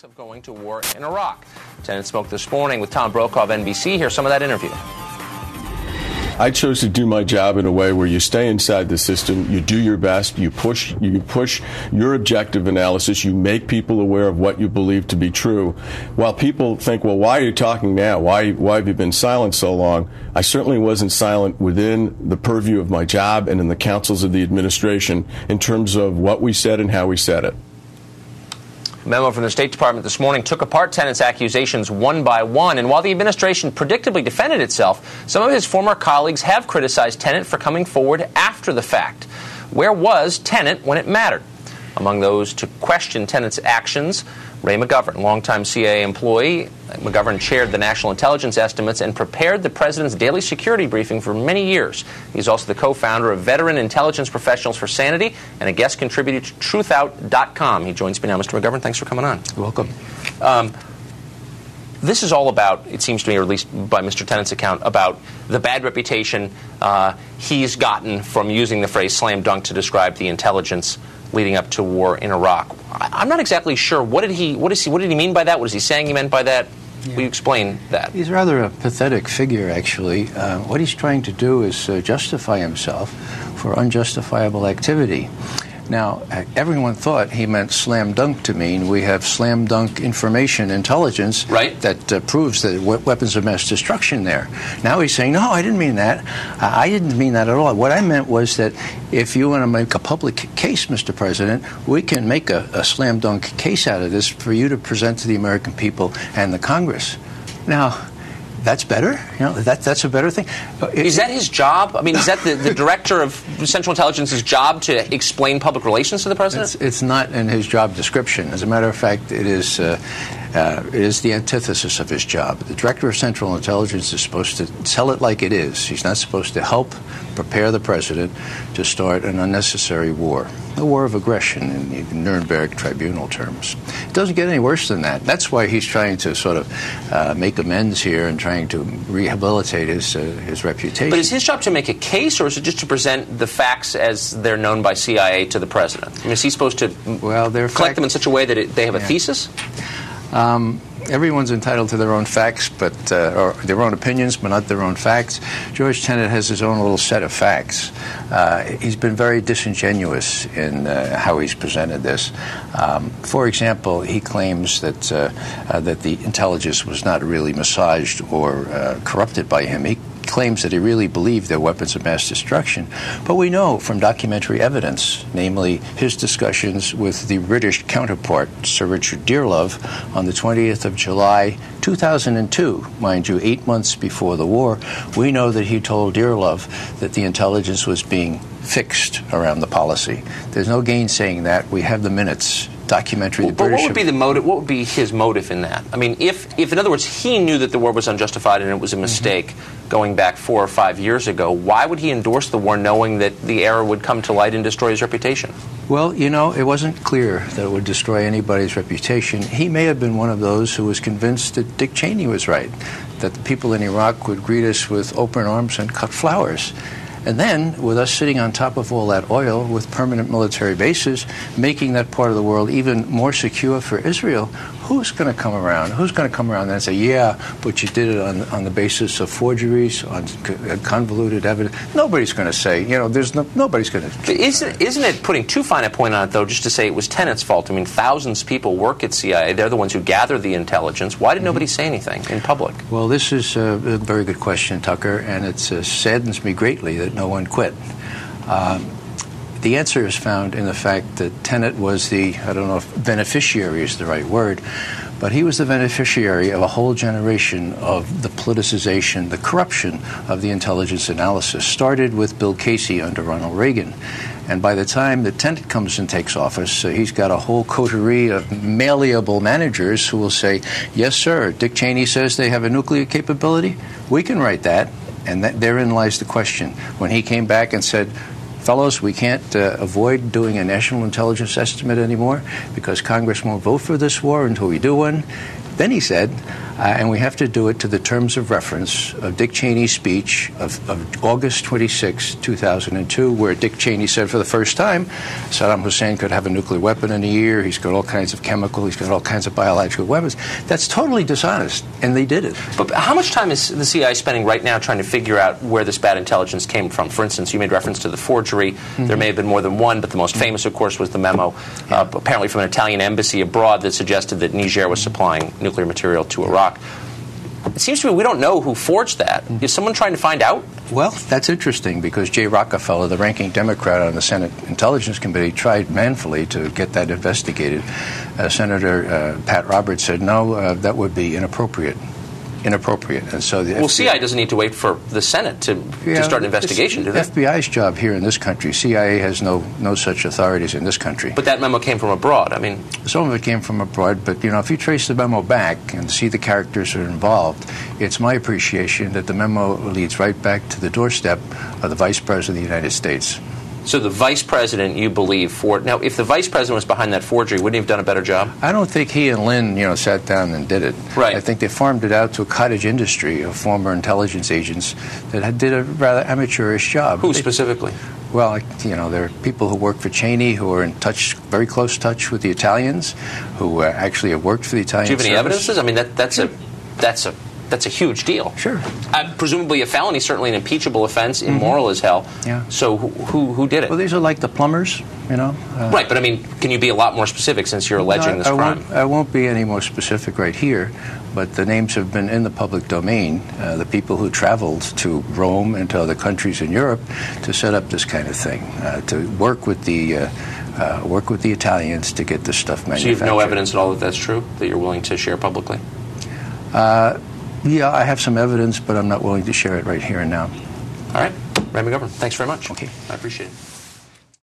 Of going to war in Iraq. Tenet spoke this morning with Tom Brokaw of NBC. Here's some of that interview. I chose to do my job in a way where you stay inside the system, you do your best, you push your objective analysis, you make people aware of what you believe to be true. While people think, well, why are you talking now? Why have you been silent so long? I certainly wasn't silent within the purview of my job and in the councils of the administration in terms of what we said and how we said it. A memo from the State Department this morning took apart Tenet's accusations one by one, and while the administration predictably defended itself, some of his former colleagues have criticized Tenet for coming forward after the fact. Where was Tenet when it mattered? Among those to question Tenet's actions, Ray McGovern, longtime CIA employee. McGovern chaired the National Intelligence Estimates and prepared the president's daily security briefing for many years. He's also the co-founder of Veteran Intelligence Professionals for Sanity and a guest contributor to TruthOut.com. He joins me now. Mr. McGovern, thanks for coming on. You're welcome. This is all about, it seems to me, or at least by Mr. Tenet's account, about the bad reputation he's gotten from using the phrase slam dunk to describe the intelligence leading up to war in Iraq. I'm not exactly sure. What did he mean by that? What is he saying he meant by that? Yeah. Will you explain that? He's rather a pathetic figure, actually. What he's trying to do is justify himself for unjustifiable activity. Now, everyone thought he meant slam dunk to mean we have slam dunk information intelligence that proves that weapons of mass destruction there. Now he's saying, no, I didn't mean that. I didn't mean that at all. What I meant was that if you want to make a public case, Mr. President, we can make a slam dunk case out of this for you to present to the American people and the Congress. Now, that's better? You know, that's a better thing. Is that his job? I mean, is that the director of Central Intelligence's job to explain public relations to the president? It's not in his job description. As a matter of fact, it is the antithesis of his job. The director of Central Intelligence is supposed to tell it like it is. He's not supposed to help prepare the president to start an unnecessary war, a war of aggression in Nuremberg tribunal terms. It doesn't get any worse than that. That's why he's trying to sort of make amends here and trying to rehabilitate his reputation. But is his job to make a case, or is it just to present the facts as they're known by CIA to the president? I mean, is he supposed to collect them in such a way that they have a thesis? Everyone's entitled to their own facts, or their own opinions, but not their own facts. George Tenet has his own little set of facts. He's been very disingenuous in how he's presented this. For example, he claims that the intelligence was not really massaged or corrupted by him. He claims that he really believed they're weapons of mass destruction. But we know from documentary evidence, namely his discussions with the British counterpart, Sir Richard Dearlove, on the 20th of July, 2002, mind you, 8 months before the war, we know that he told Dearlove that the intelligence was being fixed around the policy. There's no gainsaying that. We have the minutes. Documentary. But what would be the motive? What would be his motive in that? I mean, if in other words he knew that the war was unjustified and it was a mistake going back 4 or 5 years ago, why would he endorse the war knowing that the error would come to light and destroy his reputation? Well, you know, it wasn't clear that it would destroy anybody's reputation. He may have been one of those who was convinced that Dick Cheney was right, that the people in Iraq would greet us with open arms and cut flowers. And then, with us sitting on top of all that oil with permanent military bases, making that part of the world even more secure for Israel, who's going to come around? Who's going to come around and say, yeah, but you did it on the basis of forgeries, on convoluted evidence? Nobody's going to say, you know, nobody's going to... Isn't it putting too fine a point on it, though, just to say it was Tenet's fault? I mean, thousands of people work at CIA. They're the ones who gather the intelligence. Why did nobody say anything in public? Well, this is a very good question, Tucker, and it saddens me greatly that no one quit. The answer is found in the fact that Tenet was I don't know if beneficiary is the right word, but he was the beneficiary of a whole generation of the politicization, the corruption of the intelligence analysis. Started with Bill Casey under Ronald Reagan. And by the time that Tenet comes and takes office, he's got a whole coterie of malleable managers who will say, yes, sir, Dick Cheney says they have a nuclear capability. We can write that. And therein lies the question. When he came back and said, fellows, we can't avoid doing a national intelligence estimate anymore because Congress won't vote for this war until we do one, Then he said, and we have to do it to the terms of reference of Dick Cheney's speech of August 26, 2002, where Dick Cheney said for the first time Saddam Hussein could have a nuclear weapon in a year, he's got all kinds of chemical, he's got all kinds of biological weapons. That's totally dishonest, and they did it. But how much time is the CIA spending right now trying to figure out where this bad intelligence came from? For instance, you made reference to the forgery. There may have been more than one, but the most famous, of course, was the memo, apparently from an Italian embassy abroad, that suggested that Niger was supplying nuclear material to Iraq. It seems to me we don't know who forged that. Is someone trying to find out? Well, that's interesting, because Jay Rockefeller, the ranking Democrat on the Senate Intelligence Committee, tried manfully to get that investigated. Senator Pat Roberts said, no, that would be inappropriate. And so the well, CIA doesn't need to wait for the Senate to start an investigation, do they? FBI's job here in this country. CIA has no such authorities in this country. But that memo came from abroad. I mean, some of it came from abroad, but if you trace the memo back and see the characters that are involved, it's my appreciation that the memo leads right back to the doorstep of the Vice President of the United States. So the Vice President, you believe, now, if the Vice President was behind that forgery, wouldn't he have done a better job? I don't think he and Lynn, sat down and did it. Right. I think they farmed it out to a cottage industry of former intelligence agents that did a rather amateurish job. Who specifically? Well, there are people who work for Cheney who are in touch, very close touch with the Italians, who actually have worked for the Italian service. Do you have any service. evidences? I mean, that's a huge deal. Sure. Presumably a felony, certainly an impeachable offense, immoral as hell. Yeah. So who did it? Well, these are like the plumbers, Right, but I mean, can you be a lot more specific since you're alleging this crime? I won't be any more specific right here, but the names have been in the public domain, the people who traveled to Rome and to other countries in Europe to set up this kind of thing, to work with the Italians to get this stuff manufactured. So you have no evidence at all that that's true, that you're willing to share publicly? Yeah, I have some evidence, but I'm not willing to share it right here and now. All right. Ray McGovern, thanks very much. Okay. I appreciate it.